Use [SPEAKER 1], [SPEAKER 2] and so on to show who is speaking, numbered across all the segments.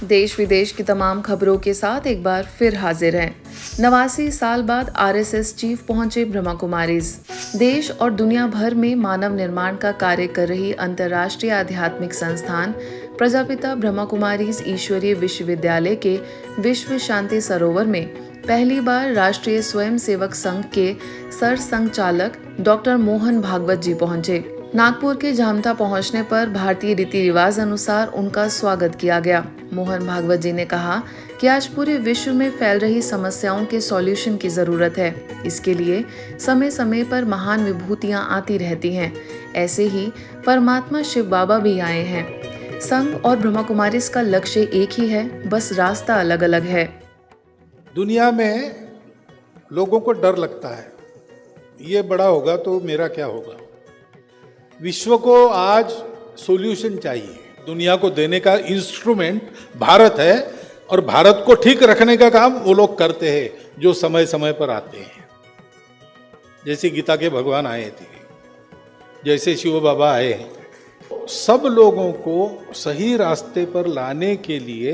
[SPEAKER 1] देश विदेश की तमाम खबरों के साथ एक बार फिर हाजिर हैं। 89 साल बाद आरएसएस चीफ पहुंचे ब्रह्मा कुमारीज। देश और दुनिया भर में मानव निर्माण का कार्य कर रही अंतर्राष्ट्रीय आध्यात्मिक संस्थान प्रजापिता ब्रह्मा कुमारीज ईश्वरीय विश्वविद्यालय के विश्व शांति सरोवर में पहली बार राष्ट्रीय स्वयंसेवक संघ के सर संघचालक डॉक्टर मोहन भागवत जी पहुंचे। नागपुर के जामता पहुंचने पर भारतीय रीति रिवाज अनुसार उनका स्वागत किया गया। मोहन भागवत जी ने कहा कि आज पूरे विश्व में फैल रही समस्याओं के सॉल्यूशन की जरूरत है। इसके लिए समय समय पर महान विभूतियां आती रहती हैं। ऐसे ही परमात्मा शिव बाबा भी आए हैं। संघ और ब्रह्मा कुमारीज का लक्ष्य एक ही है, बस रास्ता अलग अलग है।
[SPEAKER 2] दुनिया में लोगों को डर लगता है, ये बड़ा होगा तो मेरा क्या होगा। विश्व को आज सॉल्यूशन चाहिए। दुनिया को देने का इंस्ट्रूमेंट भारत है और भारत को ठीक रखने का काम वो लोग करते हैं जो समय समय पर आते हैं। जैसे गीता के भगवान आए थे, जैसे शिव बाबा आए हैं। सब लोगों को सही रास्ते पर लाने के लिए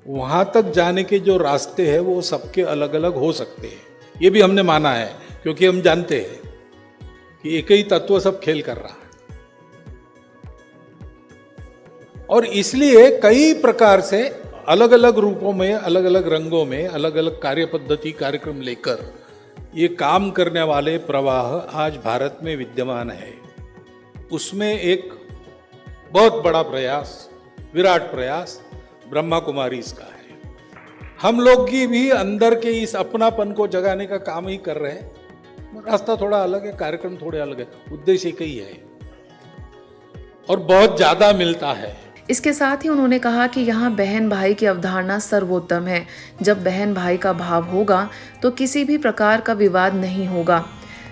[SPEAKER 2] वहां तक जाने के जो रास्ते हैं वो सबके अलग अलग हो सकते हैं। ये भी हमने माना है, क्योंकि हम जानते हैं कि एक ही तत्व सब खेल कर रहा है। और इसलिए कई प्रकार से अलग अलग रूपों में, अलग अलग रंगों में, अलग अलग कार्य पद्धति कार्यक्रम लेकर ये काम करने वाले प्रवाह आज भारत में विद्यमान है। उसमें एक बहुत बड़ा प्रयास, विराट प्रयास ब्रह्मा कुमारीज का है। हम लोग की भी अंदर के इस अपनापन को जगाने का काम ही कर रहे हैं। रास्ता थोड़ा अलग है, कार्यक्रम थोड़े अलग है, उद्देश्य एक ही है और बहुत ज्यादा मिलता है।
[SPEAKER 1] इसके साथ ही उन्होंने कहा कि यहाँ बहन भाई की अवधारणा सर्वोत्तम है। जब बहन भाई का भाव होगा तो किसी भी प्रकार का विवाद नहीं होगा।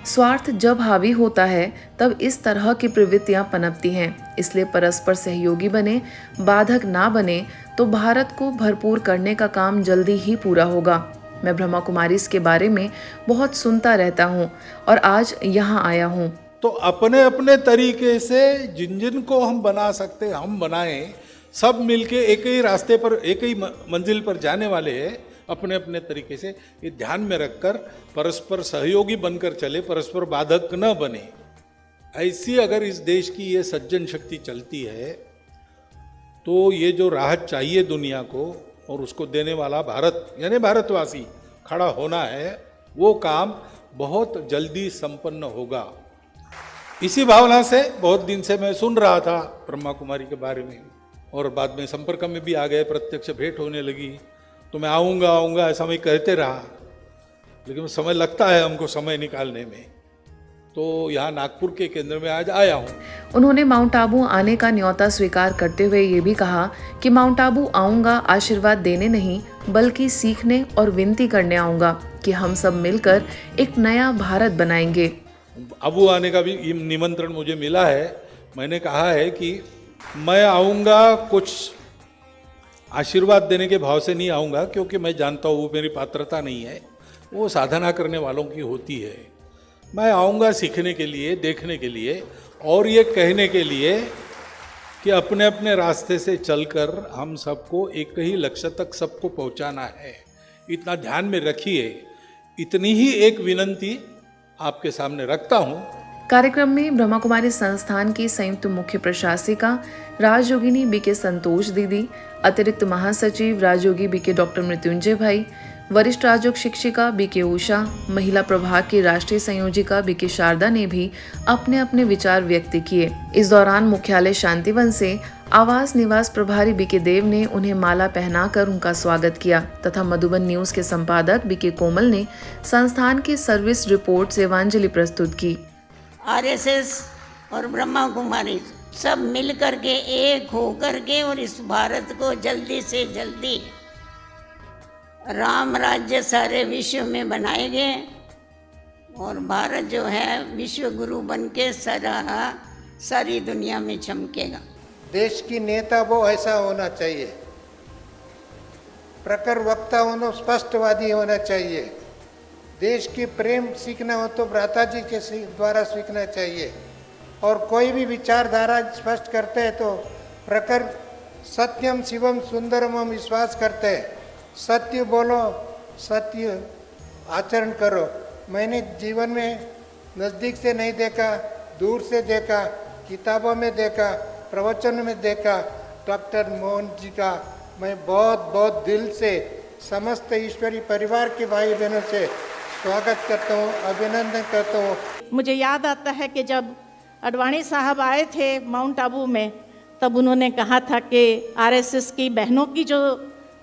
[SPEAKER 1] स्वार्थ जब हावी होता है तब इस तरह की प्रवृत्तियां पनपती हैं। इसलिए परस्पर सहयोगी बने, बाधक ना बने तो भारत को भरपूर करने का काम जल्दी ही पूरा होगा। मैं ब्रह्मा कुमारीज के बारे में बहुत सुनता रहता हूँ और आज यहाँ आया हूँ।
[SPEAKER 2] तो अपने अपने तरीके से जिन जिन को हम बना सकते हम बनाएं। सब मिलके एक ही रास्ते पर, एक ही मंजिल पर जाने वाले हैं। अपने अपने तरीके से ये ध्यान में रखकर परस्पर सहयोगी बनकर चले, परस्पर बाधक न बने। ऐसी अगर इस देश की ये सज्जन शक्ति चलती है तो ये जो राहत चाहिए दुनिया को और उसको देने वाला भारत यानी भारतवासी खड़ा होना है, वो काम बहुत जल्दी संपन्न होगा। इसी भावना से बहुत दिन से मैं सुन रहा था ब्रह्मा कुमारी के बारे में और बाद में संपर्क में भी आ गए, प्रत्यक्ष भेंट होने लगी। तो मैं आऊँगा ऐसा मैं कहते रहा, लेकिन समय लगता है हमको समय निकालने में। तो यहाँ नागपुर के केंद्र में आज आया हूँ।
[SPEAKER 1] उन्होंने माउंट आबू आने का न्योता स्वीकार करते हुए ये भी कहा कि माउंट आबू आऊँगा आशीर्वाद देने नहीं, बल्कि सीखने और विनती करने आऊँगा कि हम सब मिलकर एक नया भारत बनाएंगे।
[SPEAKER 2] आबू आने का भी निमंत्रण मुझे मिला है। मैंने कहा है कि मैं आऊँगा कुछ आशीर्वाद देने के भाव से नहीं आऊँगा, क्योंकि मैं जानता हूँ वो मेरी पात्रता नहीं है, वो साधना करने वालों की होती है। मैं आऊँगा सीखने के लिए, देखने के लिए और ये कहने के लिए कि अपने अपने रास्ते से चलकर हम सबको एक ही लक्ष्य तक सबको पहुँचाना है। इतना ध्यान में रखिए। इतनी ही एक विनंती आपके सामने रखता हूँ।
[SPEAKER 1] कार्यक्रम में ब्रह्मा कुमारी संस्थान की संयुक्त मुख्य प्रशासिका राजयोगिनी बीके संतोष दीदी, अतिरिक्त महासचिव राजयोगी बीके डॉक्टर मृत्युंजय भाई, वरिष्ठ राजयोग शिक्षिका बीके उषा, महिला प्रभाग की राष्ट्रीय संयोजिका बीके शारदा ने भी अपने अपने विचार व्यक्त किए। इस दौरान मुख्यालय शांतिवन से आवास निवास प्रभारी बीके देव ने उन्हें माला पहनाकर उनका स्वागत किया तथा मधुबन न्यूज के संपादक बीके कोमल ने संस्थान की सर्विस रिपोर्ट सेवांजलि प्रस्तुत की।
[SPEAKER 3] आरएसएस और ब्रह्मा कुमारी सब मिल करके एक हो करके और इस भारत को जल्दी से जल्दी राम राज्य सारे विश्व में बनाएंगे और भारत जो है विश्व गुरु बन के सारी दुनिया में चमकेगा।
[SPEAKER 4] देश की नेता वो ऐसा होना चाहिए, प्रखर वक्ता होना, स्पष्टवादी होना चाहिए। देश की प्रेम सीखना हो तो भ्राता जी के द्वारा सीखना चाहिए और कोई भी विचारधारा स्पष्ट करते हैं तो प्रखर सत्यम शिवम सुंदरम हम विश्वास करते हैं। सत्य बोलो, सत्य आचरण करो। मैंने जीवन में नज़दीक से नहीं देखा, दूर से देखा, किताबों में देखा, प्रवचन में देखा। डॉक्टर मोहन जी का मैं बहुत बहुत दिल से समस्त ईश्वरी परिवार के भाई बहनों से स्वागत करता हूँ, अभिनंदन करता हूँ।
[SPEAKER 5] मुझे याद आता है कि जब अडवाणी साहब आए थे माउंट आबू में, तब उन्होंने कहा था कि आरएसएस की बहनों की जो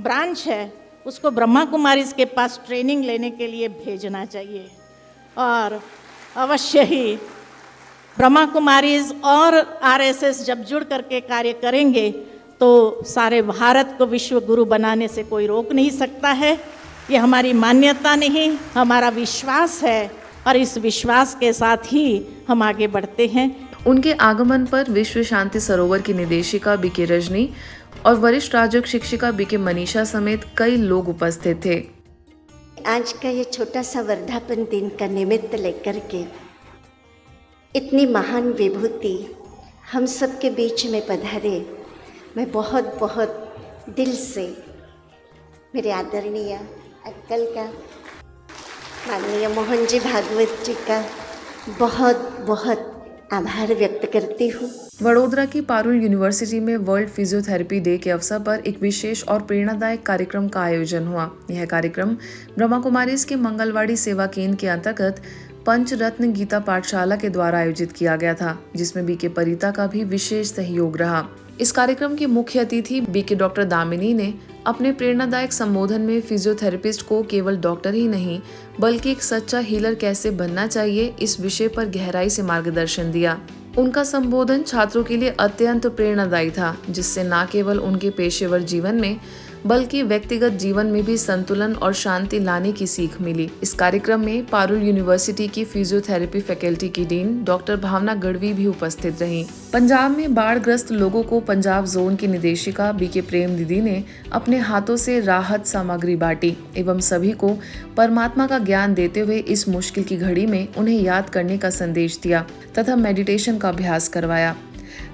[SPEAKER 5] ब्रांच है उसको ब्रह्मा कुमारीज के पास ट्रेनिंग लेने के लिए भेजना चाहिए। और अवश्य ही ब्रह्मा कुमारीज और आरएसएस जब जुड़ करके कार्य करेंगे तो सारे भारत को विश्व गुरु बनाने से कोई रोक नहीं सकता है। ये हमारी मान्यता नहीं, हमारा विश्वास है और इस विश्वास के साथ ही हम आगे बढ़ते हैं।
[SPEAKER 1] उनके आगमन पर विश्व शांति सरोवर की निदेशिका बीके रजनी और वरिष्ठ राजयोग शिक्षिका बीके मनीषा समेत कई लोग उपस्थित थे।
[SPEAKER 6] आज का ये छोटा सा वर्धापन दिन का निमित्त लेकर के इतनी महान विभूति हम सब के बीच में पधारे, मैं बहुत बहुत दिल से मेरे आदरणीय अक्कल का, माननीय मोहन जी भागवत जी का बहुत बहुत आभार व्यक्त करती हूँ।
[SPEAKER 1] वडोदरा की पारुल यूनिवर्सिटी में वर्ल्ड फिजियोथेरेपी डे के अवसर पर एक विशेष और प्रेरणादायक कार्यक्रम का आयोजन हुआ। यह कार्यक्रम ब्रह्मा कुमारीज के मंगलवाड़ी सेवा केंद्र के अंतर्गत पंचरत्न गीता पाठशाला के द्वारा आयोजित किया गया था, जिसमें बीके परिता का भी विशेष सहयोग रहा। इस कार्यक्रम के मुख्य अतिथि बीके डॉक्टर दामिनी ने अपने प्रेरणादायक संबोधन में फिजियोथेरेपिस्ट को केवल डॉक्टर ही नहीं बल्कि एक सच्चा हीलर कैसे बनना चाहिए, इस विषय पर गहराई से मार्गदर्शन दिया। उनका संबोधन छात्रों के लिए अत्यंत प्रेरणादायी था, जिससे न केवल उनके पेशेवर जीवन में बल्कि व्यक्तिगत जीवन में भी संतुलन और शांति लाने की सीख मिली। इस कार्यक्रम में पारुल यूनिवर्सिटी की फिजियोथेरेपी फैकल्टी की डीन डॉक्टर भावना गढ़वी भी उपस्थित रहीं। पंजाब में बाढ़ग्रस्त लोगों को पंजाब जोन की निदेशिका बीके प्रेम दीदी ने अपने हाथों से राहत सामग्री बांटी एवं सभी को परमात्मा का ज्ञान देते हुए इस मुश्किल की घड़ी में उन्हें याद करने का संदेश दिया तथा मेडिटेशन का अभ्यास करवाया।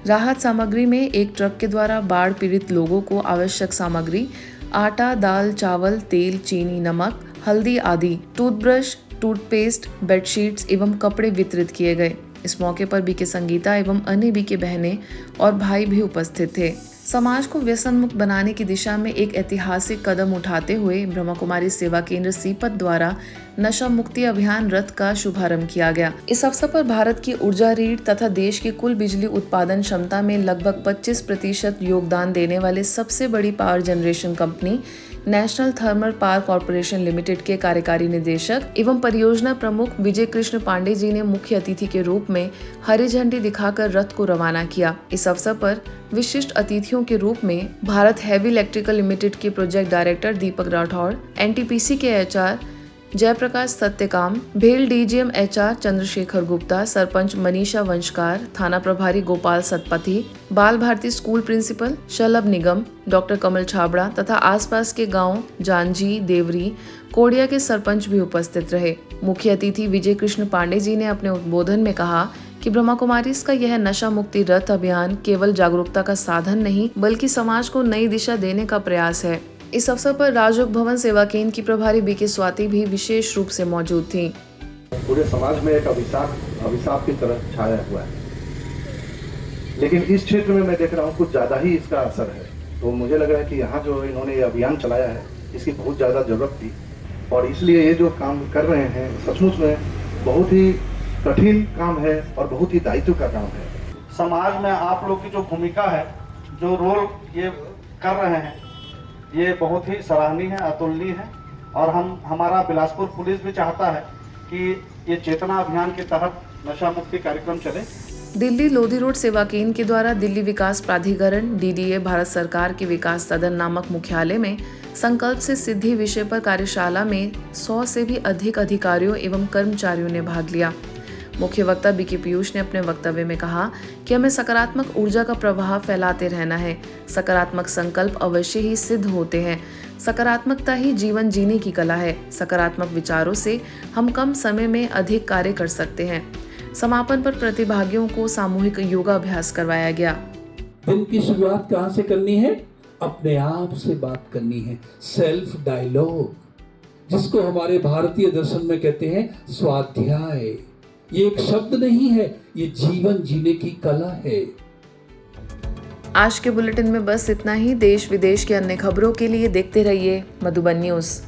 [SPEAKER 1] राहत सामग्री में एक ट्रक के द्वारा बाढ़ पीड़ित लोगों को आवश्यक सामग्री आटा, दाल, चावल, तेल, चीनी, नमक, हल्दी आदि, टूथब्रश, टूथपेस्ट, बेडशीट्स एवं कपड़े वितरित किए गए। इस मौके पर बीके संगीता एवं अन्य बीके बहनें और भाई भी उपस्थित थे। समाज को व्यसन मुक्त बनाने की दिशा में एक ऐतिहासिक कदम उठाते हुए ब्रह्मा कुमारी सेवा केंद्र सीपत द्वारा नशा मुक्ति अभियान रथ का शुभारंभ किया गया। इस अवसर पर भारत की ऊर्जा रीढ़ तथा देश की कुल बिजली उत्पादन क्षमता में लगभग 25% योगदान देने वाले सबसे बड़ी power generation company national thermal power corporation limited के कार्यकारी निदेशक एवं परियोजना प्रमुख विजय कृष्ण पांडे जी ने मुख्य अतिथि के रूप में हरी झंडी दिखाकर रथ को रवाना किया। इस अवसर पर विशिष्ट अतिथियों के रूप में भारत हैवी इलेक्ट्रिकल लिमिटेड के project director Deepak Rathore, NTPC के एचआर जयप्रकाश सत्यकाम, भेल डीजीएम एचआर चंद्रशेखर गुप्ता, सरपंच मनीषा वंशकार, थाना प्रभारी गोपाल सतपथी, बाल भारती स्कूल प्रिंसिपल शलभ निगम, डॉक्टर कमल छाबड़ा तथा आसपास के गांव जानजी, देवरी, कोडिया के सरपंच भी उपस्थित रहे। मुख्य अतिथि विजय कृष्ण पांडे जी ने अपने उद्बोधन में कहा कि ब्रह्मा कुमारीज का यह नशा मुक्ति रथ अभियान केवल जागरूकता का साधन नहीं बल्कि समाज को नई दिशा देने का प्रयास है। इस अवसर पर राजयोग भवन सेवा केंद्र की प्रभारी बीके स्वाति भी विशेष रूप से मौजूद थी।
[SPEAKER 7] पूरे समाज में एक अभिशाप की तरह छाया हुआ है, लेकिन इस क्षेत्र में मैं देख रहा हूँ कुछ ज्यादा ही इसका असर है। तो मुझे लग रहा है कि यहाँ जो इन्होंने ये अभियान चलाया है इसकी बहुत ज्यादा जरूरत थी और इसलिए ये जो काम कर रहे हैं सचमुच में बहुत ही कठिन काम है और बहुत ही दायित्व का काम है।
[SPEAKER 8] समाज में आप लोग की जो भूमिका है, जो रोल ये कर रहे हैं, ये बहुत ही सराहनीय है, अतुलनीय है और हमारा बिलासपुर पुलिस भी चाहता है कि ये चेतना अभियान के तहत नशा मुक्ति कार्यक्रम चले।
[SPEAKER 1] दिल्ली लोधी रोड सेवा केंद्र के द्वारा दिल्ली विकास प्राधिकरण डीडीए भारत सरकार के विकास सदन नामक मुख्यालय में संकल्प से सिद्धि विषय पर कार्यशाला में 100 से भी अधिक अधिकारियों एवं कर्मचारियों ने भाग लिया। मुख्य वक्ता बीके पीयूष ने अपने वक्तव्य में कहा कि हमें सकारात्मक ऊर्जा का प्रवाह फैलाते रहना है। सकारात्मक संकल्प अवश्य ही सिद्ध होते हैं। सकारात्मकता ही जीवन जीने की कला है। सकारात्मक विचारों से हम कम समय में अधिक कार्य कर सकते हैं। समापन पर प्रतिभागियों को सामूहिक योगाभ्यास करवाया गया।
[SPEAKER 9] दिन की शुरुआत कहाँ से करनी है? अपने आप से बात करनी है, सेल्फ डायलॉग, जिसको हमारे भारतीय दर्शन में कहते हैं स्वाध्याय। ये एक शब्द नहीं है, ये जीवन जीने की कला है।
[SPEAKER 1] आज के बुलेटिन में बस इतना ही। देश विदेश की अन्य खबरों के लिए देखते रहिए मधुबन न्यूज़।